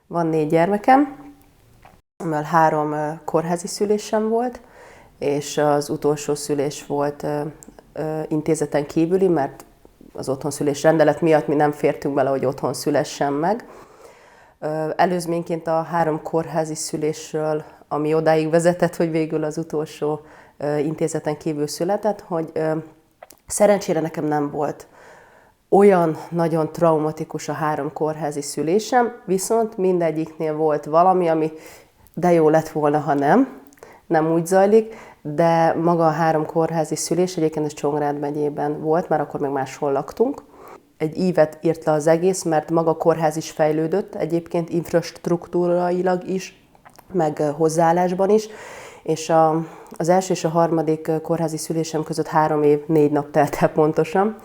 Van 4 gyermekem, mivel 3 kórházi szülésem volt, és az utolsó szülés volt intézeten kívüli, mert az otthonszülés rendelet miatt mi nem fértünk bele, hogy otthon szülessen meg. Előzményként a 3 kórházi szülésről, ami odáig vezetett, hogy végül az utolsó intézeten kívül született, hogy szerencsére nekem nem volt olyan nagyon traumatikus a 3 kórházi szülésem, viszont mindegyiknél volt valami, ami de jó lett volna, ha nem úgy zajlik, de maga a 3 kórházi szülés egyébként a Csongrád megyében volt, mert akkor még máshol laktunk. Egy ívet írt le az egész, mert maga a kórház is fejlődött, egyébként infrastruktúrailag is, meg hozzáállásban is, és az első és a harmadik kórházi szülésem között 3 év, 4 nap telt el pontosan,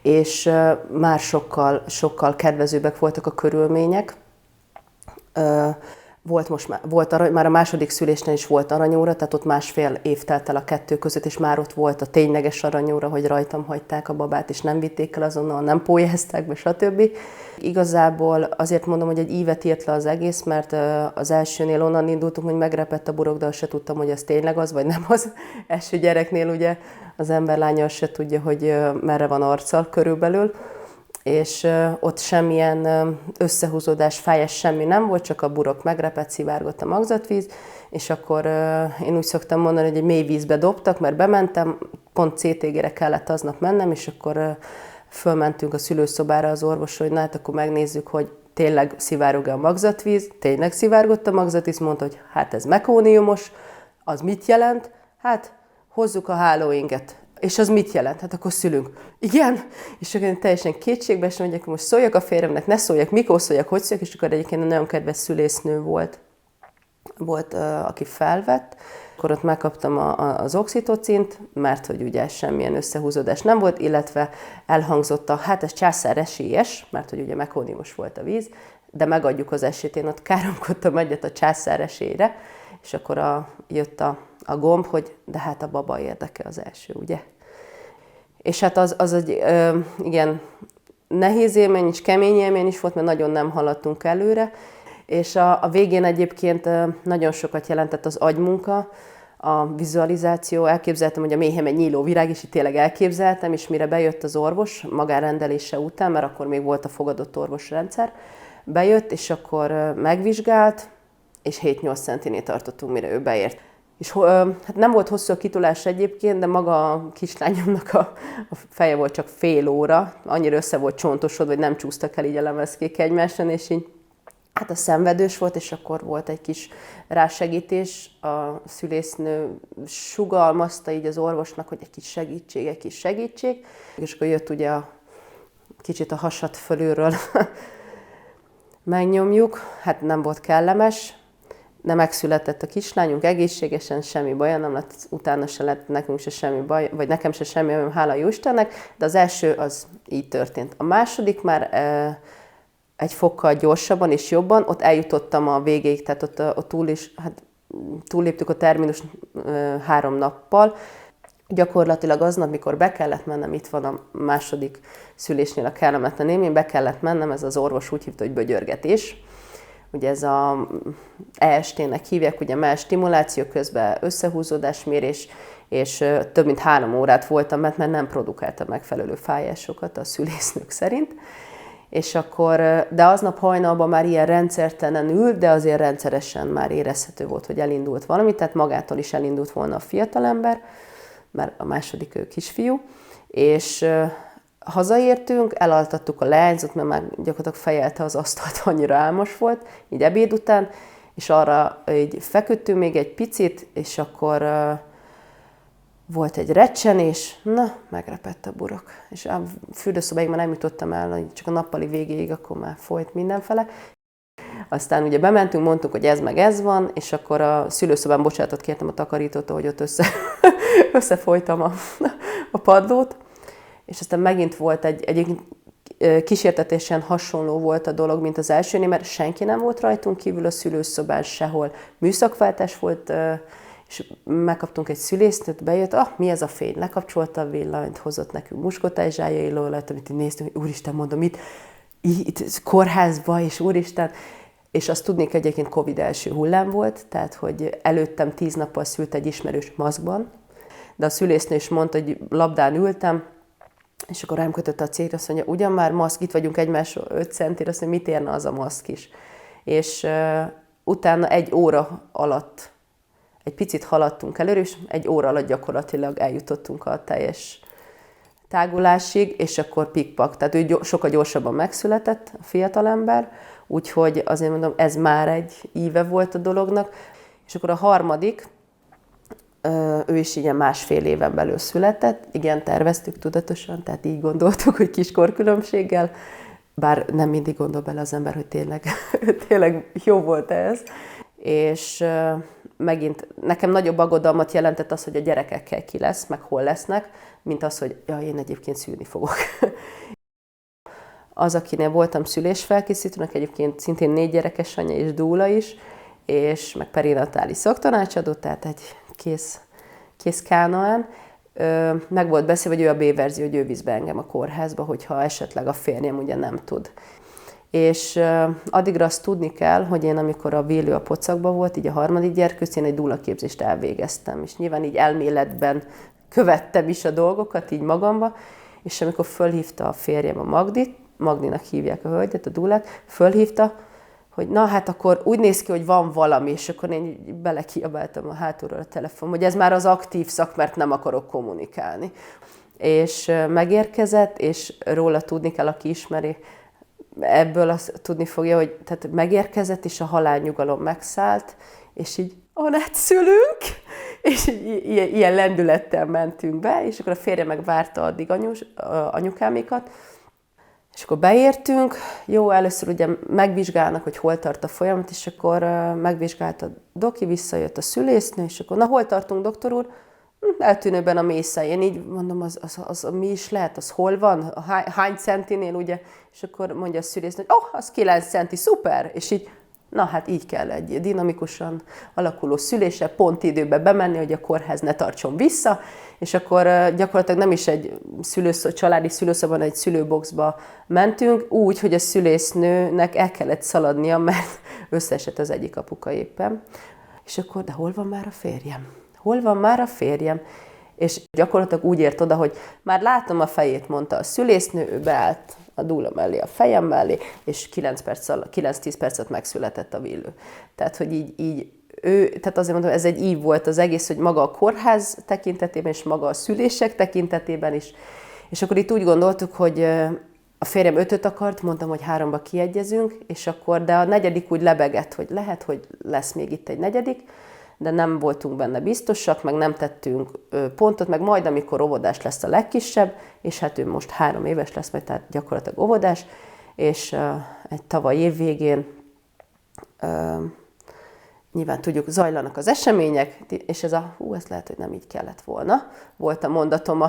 és már sokkal kedvezőbbek voltak a körülmények. Már a második szülésnél is volt aranyóra, tehát ott 1,5 év telt el a 2 között, és már ott volt a tényleges aranyóra, hogy rajtam hagyták a babát, és nem vitték el azonnal, nem pólyázták be, stb. Igazából azért mondom, hogy egy ívet írt le az egész, mert az elsőnél onnan indultunk, hogy megrepett a burok, de azt se tudtam, hogy ez tényleg az, vagy nem az. Első gyereknél ugye az ember lánya azt se tudja, hogy merre van arccal körülbelül, és ott semmilyen összehúzódás, fájás, semmi nem volt, csak a burok megrepett, szivárgott a magzatvíz, és akkor én úgy szoktam mondani, hogy egy mély vízbe dobtak, mert bementem, pont CTG-re kellett aznap mennem, és akkor fölmentünk a szülőszobára az orvosra, hogy na hát akkor megnézzük, hogy tényleg szivárog-e a magzatvíz, tényleg szivárgott a magzatvíz, mondta, hogy hát ez mekóniumos, az mit jelent? Hát hozzuk a hálóinget. És az mit jelent? Hát akkor szülünk. Igen? És akkor én teljesen kétségbe esem, hogy most szóljak a férjemnek, ne szóljak, mikor szóljak, hogy szóljak, és akkor egyébként egy nagyon kedves szülésznő volt, aki felvett. Akkor ott megkaptam az oxitocint, mert hogy ugye semmilyen összehúzódás nem volt, illetve elhangzott hát ez császár esélyes, mert hogy ugye mekóniumos volt a víz, de megadjuk az esélyt. Én ott káromkodtam egyet a császár esélyre, és akkor jött a gomb, hogy de hát a baba érdeke az első, ugye? És hát az egy igen, nehéz élmény is, kemény élmény is volt, mert nagyon nem haladtunk előre, és a végén egyébként nagyon sokat jelentett az agymunka, a vizualizáció, elképzeltem, hogy a méhem egy nyíló virág, és itt tényleg elképzeltem, és mire bejött az orvos, magánrendelése után, mert akkor még volt a fogadott orvosrendszer, bejött, és akkor megvizsgált, és 7-8 centinél tartottunk, mire ő beért. És hát nem volt hosszú a kitolás egyébként, de maga a kislányomnak a feje volt csak fél óra, annyira össze volt csontosodva, hogy nem csúsztak el így a lemezkék egymáson, és így hát a szenvedős volt, és akkor volt egy kis rásegítés. A szülésznő sugalmazta így az orvosnak, hogy egy kis segítség. És akkor jött ugye kicsit a hasat fölülről megnyomjuk, hát nem volt kellemes, de megszületett a kislányunk egészségesen, semmi baja nem lett, utána se lett nekünk se semmi baj, vagy nekem se semmi, hála jó Istennek, de az első az így történt. A második már egy fokkal gyorsabban és jobban, ott eljutottam a végéig, tehát ott túlléptük a terminus 3 nappal. Gyakorlatilag aznap, mikor be kellett mennem, itt van a második szülésnél a kellemetlen élmény, be kellett mennem, ez az orvos úgy hívta, hogy bögyörgetés. Ugye ez a EST-nek hívják, ugye MEL stimuláció, közben összehúzódásmérés, és több mint 3 órát voltam, mert nem produkálta megfelelő fájásokat a szülésznők szerint. És akkor, de aznap hajnalban már ilyen rendszertelenül, de azért rendszeresen már érezhető volt, hogy elindult valami, tehát magától is elindult volna a fiatalember, mert a második ő kisfiú, és hazaértünk, elaltattuk a leányzót, mert már gyakorlatilag fejelte az asztalt, annyira álmos volt, így ebéd után, és arra így feküdtünk még egy picit, és akkor volt egy recsenés, na, megrepett a burok. És a fürdőszobáig már nem jutottam el, csak a nappali végéig, akkor már folyt mindenfele. Aztán ugye bementünk, mondtuk, hogy ez meg ez van, és akkor a szülőszobán bocsánatot kértem a takarítótól, hogy ott összefolytam a padlót. És aztán megint volt egy kísértetésen hasonló volt a dolog, mint az elsőnél, mert senki nem volt rajtunk kívül a szülőszobán sehol. Műszakváltás volt, és megkaptunk egy szülésznőt, bejött, mi ez a fény? Lekapcsolta a villanyt, hozott nekünk muskotás zsájailóolajat, amit így néztünk, hogy úristen, mondom, itt kórházba, és úristen, És azt tudnék, egyébként Covid első hullám volt, tehát hogy előttem 10 nappal szült egy ismerős maszkban, de a szülésznő is mondta, hogy labdán ültem, és akkor rám kötötte a cégre, azt mondja, ugyan már maszk, itt vagyunk egymásról 5 centire, azt mondja, mit érne az a maszk is. És utána 1 óra alatt, egy picit haladtunk előre, és 1 óra alatt gyakorlatilag eljutottunk a teljes tágulásig, és akkor pikpak. Tehát ő sokkal gyorsabban megszületett, a fiatalember, úgyhogy azért mondom, ez már egy íve volt a dolognak. És akkor a harmadik, ő is ilyen 1,5 éven belül született. Igen, terveztük tudatosan, tehát így gondoltuk, hogy kiskorkülönbséggel, bár nem mindig gondol bele az ember, hogy tényleg jó volt ez. És megint nekem nagyobb aggodalmat jelentett az, hogy a gyerekekkel ki lesz, meg hol lesznek, mint az, hogy ja, én egyébként szülni fogok. Az, akinél voltam szülésfelkészítőnek, egyébként szintén 4 gyerekes anya és dúla is, és meg perinatális szaktanácsadó, tehát egy kész kánoán. Meg volt beszélve, hogy ő a B-verzió, hogy ő visz be engem a kórházba, hogyha esetleg a férjem ugye nem tud. És addigra azt tudni kell, hogy én amikor a Vélő a pocakban volt, így a harmadik gyerkőc, én egy dúlaképzést elvégeztem, és nyilván így elméletben követtem is a dolgokat így magamba, és amikor fölhívta a férjem a Magdit, Magdinak hívják a hölgyet, a dúlát, fölhívta, hogy na hát akkor úgy néz ki, hogy van valami, és akkor én belekiabáltam a hátulról a telefon, hogy ez már az aktív szak, mert nem akarok kommunikálni. És megérkezett, és róla tudni kell, aki ismeri, ebből azt tudni fogja, hogy tehát megérkezett, és a halálnyugalom megszállt, és így Anett szülünk, és ilyen lendülettel mentünk be, és akkor a férje meg várta addig anyukámékat, és akkor beértünk, jó, először ugye megvizsgálnak, hogy hol tart a folyamat, és akkor megvizsgált a doki, visszajött a szülésznő, és akkor na, hol tartunk, doktor úr? Eltűnőben a mészei. Én így mondom, az mi is lehet, az hol van, hány centinél, ugye? És akkor mondja a szülésznő, hogy az 9 centi, szuper! És így, na hát így kell egy dinamikusan alakuló szülése, pont időbe bemenni, hogy a kórház ne tartson vissza, és akkor gyakorlatilag nem is egy családi szülőszobban, egy szülőboxba mentünk, úgy, hogy a szülésznőnek el kellett szaladnia, mert összeesett az egyik apuka éppen. És akkor, de hol van már a férjem? Hol van már a férjem? És gyakorlatilag úgy ért oda, hogy már látom a fejét, mondta a szülésznő, ő beállt a dúla mellé, a fejem mellé, és 9-10 perc alatt megszületett a Villő. Tehát, hogy így tehát azért mondom, ez egy ív volt az egész, hogy maga a kórház tekintetében, és maga a szülések tekintetében is. És akkor itt úgy gondoltuk, hogy a férjem 5-öt akart, mondtam, hogy 3-ba kiegyezünk, és akkor, de a 4. úgy lebegett, hogy lehet, hogy lesz még itt egy 4., de nem voltunk benne biztosak, meg nem tettünk pontot, meg majd, amikor óvodás lesz a legkisebb, és hát ő most 3 éves lesz, majd tehát gyakorlatilag óvodás, és egy tavaly év végén nyilván tudjuk, zajlanak az események, és ez ez lehet, hogy nem így kellett volna. Volt a mondatom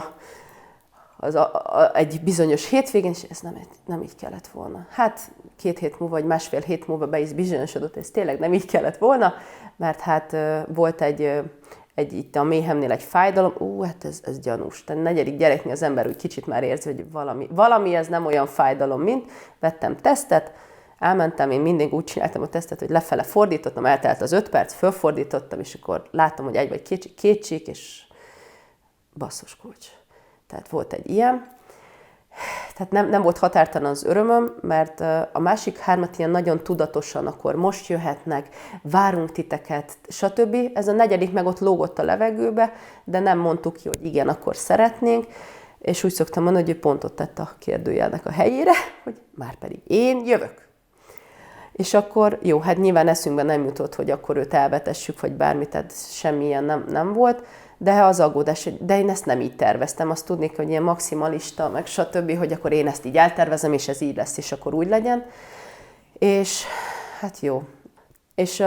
egy bizonyos hétvégén, és ez nem így kellett volna. Hát 2 hét múlva, vagy 1,5 hét múlva be is bizonyosodott, ez tényleg nem így kellett volna, mert hát volt itt a méhemnél egy fájdalom, hát ez gyanús. Tehát 4. gyereknél az ember úgy kicsit már érzi, hogy valami ez nem olyan fájdalom, mint. Vettem tesztet, elmentem, én mindig úgy csináltam a tesztet, hogy lefele fordítottam, eltelt az 5 perc, fölfordítottam, és akkor láttam, hogy 1 vagy 2 csík, és basszus kulcs. Tehát volt egy ilyen. Tehát nem volt határtalan az örömöm, mert a másik 3 ilyen nagyon tudatosan, akkor most jöhetnek, várunk titeket, stb. Ez a 4. meg ott lógott a levegőbe, de nem mondtuk ki, hogy igen, akkor szeretnénk, és úgy szoktam mondani, hogy ő pontot tett a kérdőjelnek a helyére, hogy már pedig én jövök. És akkor jó, hát nyilván eszünkben nem jutott, hogy akkor őt elvetessük, vagy bármi, tehát semmilyen nem volt, de az aggódás, de én ezt nem így terveztem, azt tudnék, hogy ilyen maximalista, meg stb., hogy akkor én ezt így eltervezem, és ez így lesz, és akkor úgy legyen. És hát jó. És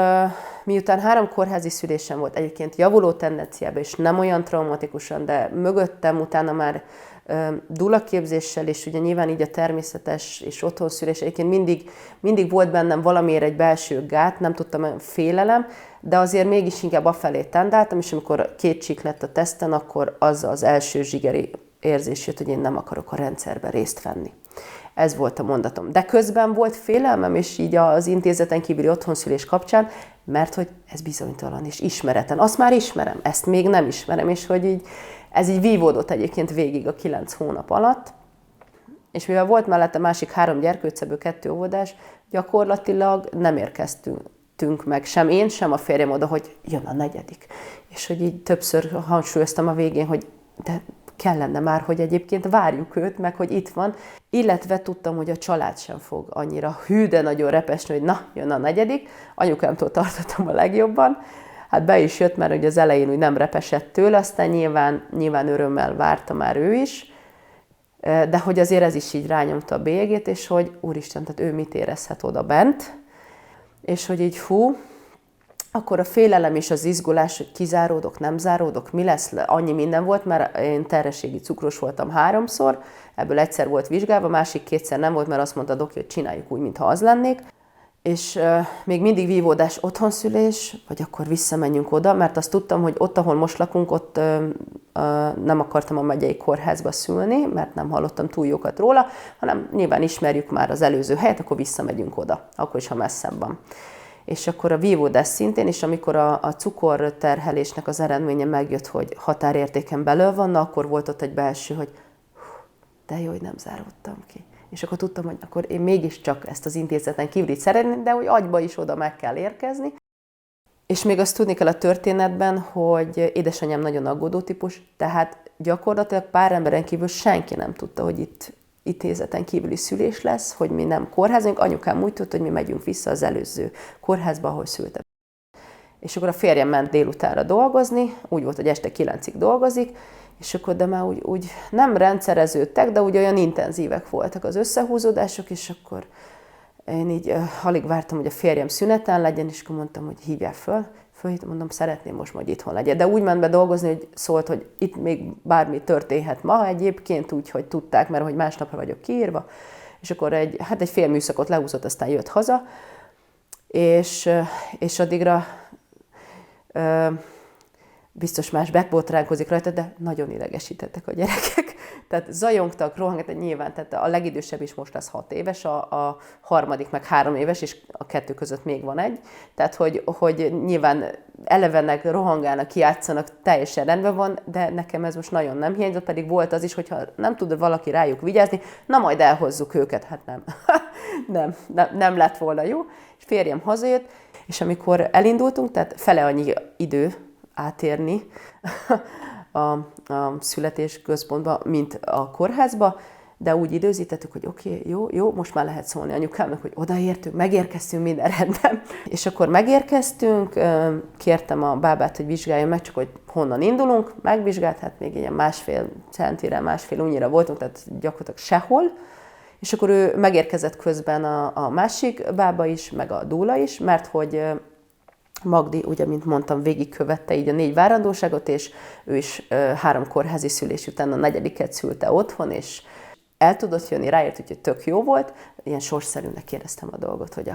miután 3 kórházi szülésem volt, egyébként javuló tendenciában, és nem olyan traumatikusan, de mögöttem utána már dúlaképzéssel, és ugye nyilván így a természetes és otthonszülés, egyébként mindig volt bennem valamiért egy belső gát, nem tudtam, félelem, de azért mégis inkább afelé tendáltam, és amikor 2 csík lett a teszten, akkor az első zsigeri érzés jött, hogy én nem akarok a rendszerben részt venni. Ez volt a mondatom. De közben volt félelmem, és így az intézeten kívüli otthonszülés kapcsán, mert hogy ez bizonytalan és ismeretlen. Azt már ismerem, ezt még nem ismerem, és hogy így, ez így vívódott egyébként végig a 9 hónap alatt. És mivel volt mellette másik 3 gyerkőcceből 2 óvodás, gyakorlatilag nem érkeztünk meg, sem én, sem a férjem oda, hogy jön a 4. És hogy így többször hangsúlyoztam a végén, hogy de kellene már, hogy egyébként várjuk őt, meg hogy itt van. Illetve tudtam, hogy a család sem fog annyira hű, de nagyon repesni, hogy na, jön a 4. Anyukámtól tartottam a legjobban. Hát be is jött, mert ugye az elején úgy nem repesett tőle, aztán nyilván örömmel várta már ő is. De hogy azért ez is így rányomta a bélyegét, és hogy úristen, tehát ő mit érezhet oda bent, és hogy így akkor a félelem és az izgulás, hogy kizáródok, nem záródok, mi lesz, annyi minden volt, mert én terhességi cukros voltam 3-szor, ebből egyszer volt vizsgálva, másik 2-szer nem volt, mert azt mondta a doki, hogy csináljuk úgy, mintha az lennék. És még mindig vívódás otthonszülés, vagy akkor visszamenjünk oda, mert azt tudtam, hogy ott, ahol most lakunk, ott nem akartam a megyei kórházba szülni, mert nem hallottam túl jókat róla, hanem nyilván ismerjük már az előző helyet, akkor visszamegyünk oda, akkor is, ha messzebb van. És akkor a vívódás szintén, és amikor a cukorterhelésnek az eredménye megjött, hogy határértéken belül van, akkor volt ott egy belső, hogy de jó, hogy nem záródtam ki. És akkor tudtam, hogy akkor én mégiscsak ezt az intézeten kívülit szeretném, de hogy agyba is oda meg kell érkezni. És még azt tudni kell a történetben, hogy édesanyám nagyon aggódó típus, tehát gyakorlatilag pár emberen kívül senki nem tudta, hogy itt intézeten kívüli szülés lesz, hogy mi nem kórházunk. Anyukám úgy tudta, hogy mi megyünk vissza az előző kórházba, ahol szültem. És akkor a férjem ment délutánra dolgozni, úgy volt, hogy este 9-ig dolgozik, és akkor de már úgy nem rendszereződtek, de úgy olyan intenzívek voltak az összehúzódások, és akkor én így alig vártam, hogy a férjem szüneten legyen, és akkor mondtam, hogy hívjál föl. Fölhívtam, mondom, szeretném most majd itthon legyen. De úgy ment be dolgozni, hogy szólt, hogy itt még bármi történhet ma egyébként, úgyhogy tudták, mert hogy másnapra vagyok kiírva. És akkor egy fél műszakot lehúzott, aztán jött haza, és addigra biztos más megbotránkozik rajta, de nagyon idegesítettek a gyerekek. Tehát zajongtak, rohangtak, nyilván, tehát a legidősebb is most lesz 6 éves, a harmadik meg 3 éves, és a 2 között még van egy. Tehát, hogy nyilván elevennek, rohangálnak, kijátszanak, teljesen rendben van, de nekem ez most nagyon nem hiányzott, pedig volt az is, hogyha nem tud valaki rájuk vigyázni, na majd elhozzuk őket. Hát nem. nem lett volna jó. És férjem hazajött, és amikor elindultunk, tehát fele annyi idő átérni a születésközpontba, mint a kórházba, de úgy időzítettük, hogy oké, jó, most már lehet szólni anyukámnak, hogy odaértünk, megérkeztünk, minden rendben. És akkor megérkeztünk, kértem a bábát, hogy vizsgálja meg, csak hogy honnan indulunk, megvizsgált, hát még ilyen 1,5 centire, 1,5 unnyira voltunk, tehát gyakorlatilag sehol. És akkor ő megérkezett közben a másik bába is, meg a dúla is, mert hogy Magdi, ugye, mint mondtam, végigkövette így a 4 várandóságot, és ő is 3 kórházi szülés után a 4. szülte otthon, és el tudott jönni, rájött, hogy tök jó volt. Ilyen sorsszerűnek kérdeztem a dolgot, hogy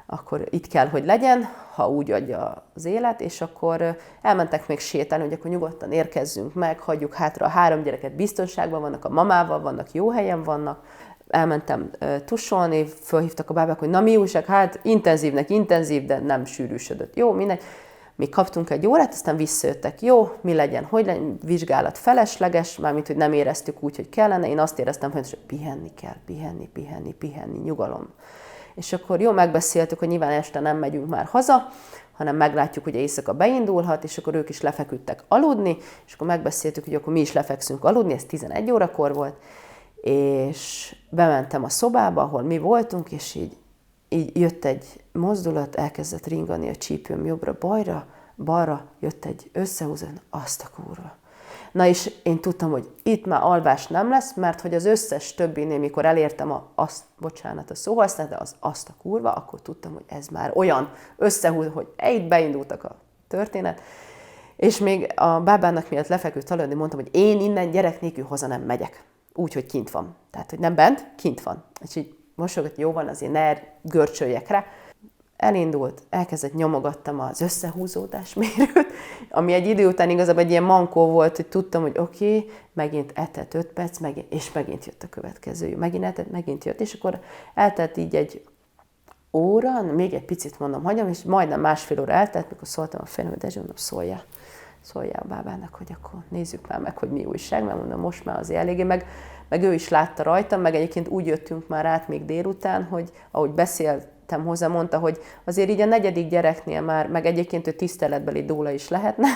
akkor itt kell, hogy legyen, ha úgy adja az élet, és akkor elmentek még sétálni, hogy akkor nyugodtan érkezzünk meg, hagyjuk hátra a 3 gyereket, biztonságban vannak, a mamával vannak, jó helyen vannak. Elmentem tusolni, fölhívtak a bábák, hogy na mi újság, hát intenzív, de nem sűrűsödött. Jó, mindegy. Mi kaptunk egy órát, aztán visszajöttek. Jó, mi legyen, hogy legyen, vizsgálat felesleges, mármint, hogy nem éreztük úgy, hogy kellene. Én azt éreztem, hogy pihenni kell, pihenni, nyugalom. És akkor jó, megbeszéltük, hogy nyilván este nem megyünk már haza, hanem meglátjuk, hogy éjszaka beindulhat, és akkor ők is lefeküdtek aludni, és akkor megbeszéltük, hogy akkor mi is lefekszünk aludni, ez 11 órakor volt, és bementem a szobába, ahol mi voltunk, és így jött egy mozdulat, elkezdett ringani a csípőm jobbra, balra jött egy összehúzó, azt a kurva. Na és én tudtam, hogy itt már alvás nem lesz, mert hogy az összes többinél, mikor elértem bocsánat a szóhasználat, de azt a kurva, akkor tudtam, hogy ez már olyan összehúzó, hogy itt beindultak a történet. És még a bábának miatt lefeküdt aludni, mondtam, hogy én innen gyerek nélkül haza nem megyek. Úgy, hogy kint van. Tehát, hogy nem bent, kint van. És így mosogat, jó van, azért ne görcsöljek rá. elindult, elkezdett nyomogattam az összehúzódás mérőt, ami egy idő után igazából egy ilyen mankó volt, hogy tudtam, hogy oké, megint etett 5 perc, és megint jött a következő. Megint etett, megint jött, és akkor eltelt így egy óra, még egy picit mondom, hagyom, és majdnem 1,5 óra eltelt, mikor szóltam a férjemre, Dezső, mondom, szóljál a bábának, hogy akkor nézzük már meg, hogy mi újság, mert mondom, most már azért eléggé, meg ő is látta rajtam, meg egyébként úgy jöttünk már át még délután, hogy ahogy beszéltem hozzá, mondta, hogy azért így a 4. gyereknél már, meg egyébként ő tiszteletbeli dóla is lehetne,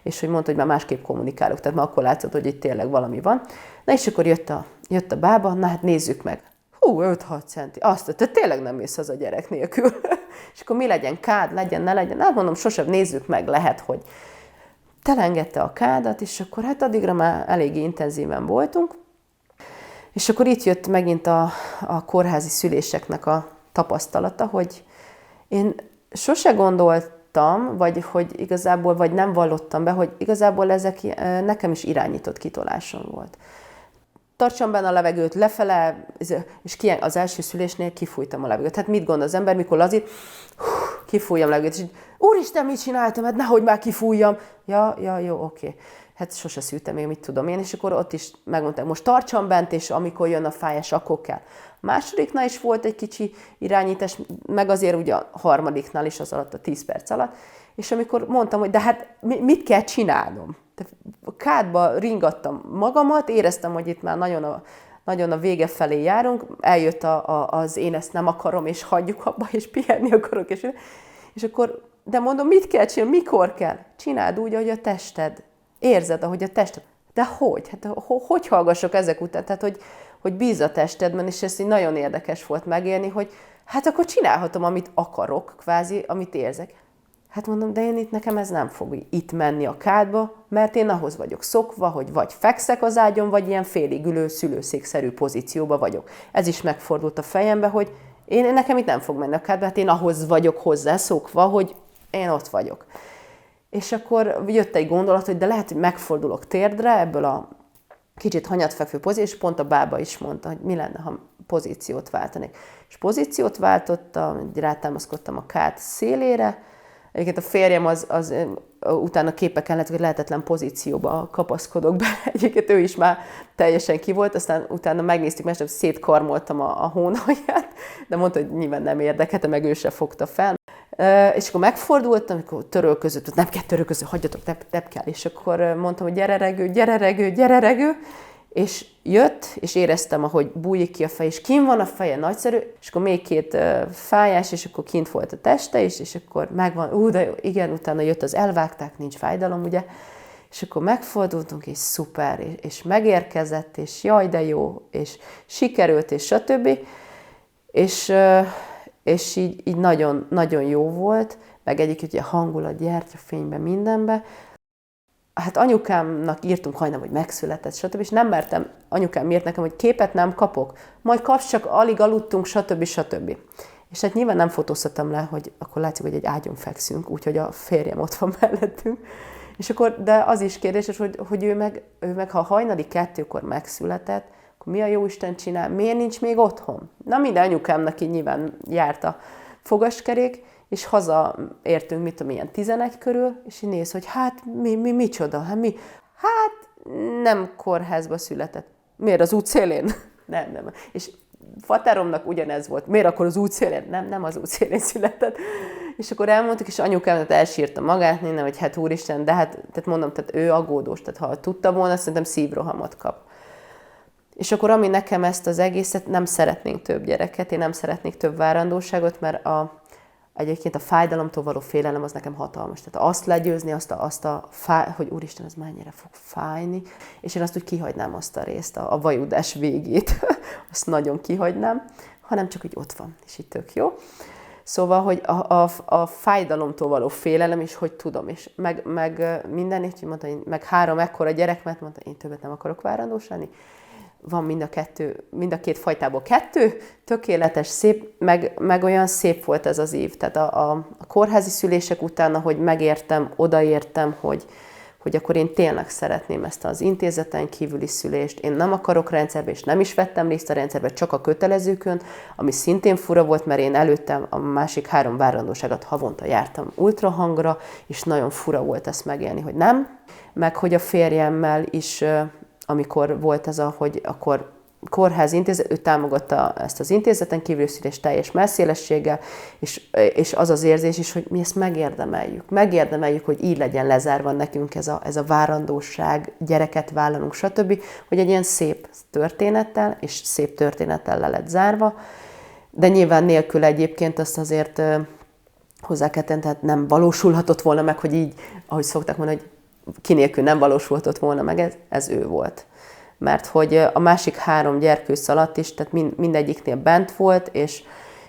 és hogy mondta, hogy már másképp kommunikálok, tehát már akkor látszott, hogy itt tényleg valami van. Na és akkor jött a bába, na hát nézzük meg. 5-6 centi. Azt mondta, tényleg nem mész haza gyerek nélkül. És akkor mi legyen, kád, legyen, ne legyen. Hát mondom, sosem nézzük meg, lehet, hogy telengedte a kádat, és akkor hát addigra már eléggé intenzíven voltunk. És akkor itt jött megint a kórházi szüléseknek a tapasztalata, hogy én sose gondoltam, vagy hogy igazából, vagy nem vallottam be, hogy igazából ezek nekem is irányított kitolásom volt. Tartsam benne a levegőt lefele, és az első szülésnél kifújtam a levegőt. Hát mit gondol az ember, mikor lazít, kifújjam a levegőt, és így, úristen, mit csináltam? Hát nehogy már kifújjam. Ja, jó, oké. Hát sose szültem még, mit tudom én, és akkor ott is megmondták, most tartsam bent, és amikor jön a fájás, akkor kell. A másodiknál is volt egy kicsi irányítás, meg azért ugye a harmadiknál is az alatt a 10 perc alatt, és amikor mondtam, hogy de hát mit kell csinálnom? A kádba ringattam magamat, éreztem, hogy itt már nagyon a vége felé járunk, eljött az én ezt nem akarom, és hagyjuk abba, és pihenni akarok, és akkor, de mondom, mit kell csinálni, mikor kell? Csináld úgy, ahogy a tested. Érzed, ahogy a tested. De hogy? Hát hogy hallgassok ezek után? Tehát, hogy bízz a testedben, és ez így nagyon érdekes volt megélni, hogy hát akkor csinálhatom, amit akarok, kvázi, amit érzek. Hát mondom, de én nekem ez nem fog itt menni a kádba, mert én ahhoz vagyok szokva, hogy vagy fekszek az ágyon, vagy ilyen félig ülő, szülőszékszerű pozícióba vagyok. Ez is megfordult a fejembe, hogy nekem itt nem fog menni a kádba, hát én ahhoz vagyok hozzászokva, hogy én ott vagyok. És akkor jött egy gondolat, hogy de lehet, hogy megfordulok térdre ebből a kicsit hanyatfekvő pozíció, és pont a bába is mondta, hogy mi lenne, ha pozíciót váltanék. És pozíciót váltottam, rátámaszkodtam a kád szélére. Egyébként a férjem az utána képeken lett, hogy lehetetlen pozícióba kapaszkodok be. Egyébként ő is már teljesen ki volt, aztán utána megnéztük, mert szétkarmoltam a hónalját, de mondta, hogy nyilván nem érdekelte, meg ő se fogta fel. És akkor megfordultam, amikor törölközött, nem kell törölköző, hagyjatok, nem kell. És akkor mondtam, hogy gyere regő, és jött, és éreztem, ahogy bújik ki a fej, és kint van a feje, nagyszerű, és akkor még 2 fájás, és akkor kint volt a teste is, és akkor megvan, de jó, igen, utána jött az elvágták, nincs fájdalom, ugye, és akkor megfordultunk, és szuper, és megérkezett, és jaj, de jó, és sikerült, és stb. És így nagyon, nagyon jó volt, meg egyébként ugye hangulat, gyertyafényben, mindenbe. Hát anyukámnak írtunk hajnal, hogy megszületett, stb. És nem mertem, anyukám írt nekem, hogy képet nem kapok, majd kapsz, csak alig aludtunk, stb. És hát nyilván nem fotóztattam le, hogy akkor látszik, hogy egy ágyon fekszünk, úgyhogy a férjem ott van mellettünk. És akkor, de az is kérdéses, hogy ő meg ha hajnali 2-kor megszületett, akkor mi a jóisten csinál, miért nincs még otthon? Na minden anyukámnak így nyilván járt a fogaskerék, és hazaértünk, mit tudom, ilyen 11 körül, és így néz, hogy hát micsoda, hát mi? Hát nem kórházba született. Miért az útszélén? Nem. És fatáromnak ugyanez volt. Miért akkor az útszélén? Nem az útszélén született. És akkor elmondtuk, és anyukámnak elsírta magát, nem, hogy hát úristen, de hát tehát mondom, tehát ő aggódós, tehát ha tudta volna, szerintem szívrohamot kap. És akkor ami nekem ezt az egészet, nem szeretnénk több gyereket, én nem szeretnék több várandóságot, mert egyébként a fájdalomtól való félelem az nekem hatalmas. Tehát azt legyőzni, hogy úristen, ez mennyire fog fájni, és én azt úgy kihagynám azt a részt, a vajudás végét, azt nagyon kihagynám, hanem csak, hogy ott van, és itt tök jó. Szóval, hogy a fájdalomtól való félelem is, hogy tudom, és meg minden, így mondta, meg 3 ekkora gyerek, mert mondta, én többet nem akarok várandós lenni. Van mind a 2 fajtából 2, tökéletes, szép, meg olyan szép volt ez az év. Tehát a kórházi szülések után, ahogy megértem, odaértem, hogy hogy akkor én tényleg szeretném ezt az intézeten kívüli szülést, én nem akarok rendszerbe, és nem is vettem részt a rendszerbe, csak a kötelezőkön, ami szintén fura volt, mert én előttem a másik 3 várandóságot havonta jártam ultrahangra, és nagyon fura volt ezt megélni, hogy nem, meg hogy a férjemmel is, amikor volt ez hogy akkor kórház intézet, ő támogatta ezt az intézeten kívüli szülést teljes mellszélességgel, és az az érzés is, hogy mi ezt megérdemeljük. Megérdemeljük, hogy így legyen lezárva nekünk ez a várandóság, gyereket vállalunk, stb., hogy egy ilyen szép történettel, és szép történettel le lett zárva, de nyilván nélkül egyébként azt azért hozzá kell tenni, tehát nem valósulhatott volna meg, hogy így, ahogy szokták mondani, hogy ki nélkül nem valósulhatott volna meg, ez ő volt. Mert hogy a másik 3 gyerkőc alatt is, tehát mindegyiknél bent volt,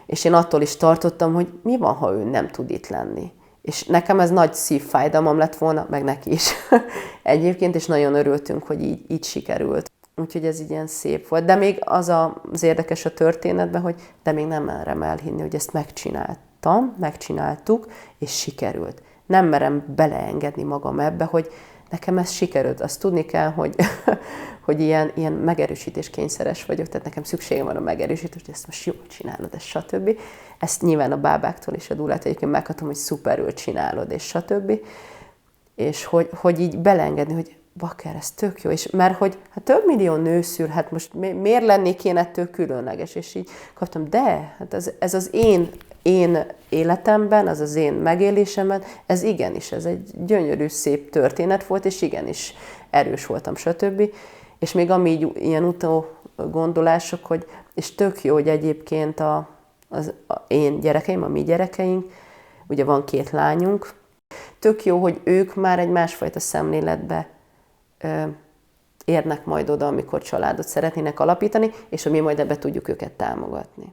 és én attól is tartottam, hogy mi van, ha ő nem tud itt lenni. És nekem ez nagy szívfájdalmam lett volna, meg neki is egyébként, és nagyon örültünk, hogy így sikerült. Úgyhogy ez így ilyen szép volt. De még az érdekes a történetben, hogy de még nem merem elhinni, hogy ezt megcsináltuk, és sikerült. Nem merem beleengedni magam ebbe, hogy nekem ez sikerült. Azt tudni kell, hogy ilyen megerősítés kényszeres vagyok, tehát nekem szükségem van a megerősítésre, hogy ezt most jól csinálod, és stb. Ezt nyilván a bábáktól és a Dulától egyébként megkaptam, hogy szuperül csinálod, és stb. És hogy így beleengedni, hogy bakker, ez tök jó, és mert hogy hát több millió nő szül, hát most miért lennék én ettől különleges, és így kaptam, de hát ez az én életemben, az az én megélésemben, ez igenis, ez egy gyönyörű, szép történet volt, és igenis erős voltam, stb. És még ami így ilyen utógondolások, hogy, és tök jó, hogy egyébként az én gyerekeim, a mi gyerekeink, ugye van 2 lányunk, tök jó, hogy ők már egy másfajta szemléletbe érnek majd oda, amikor családot szeretnének alapítani, és hogy mi majd ebbe tudjuk őket támogatni.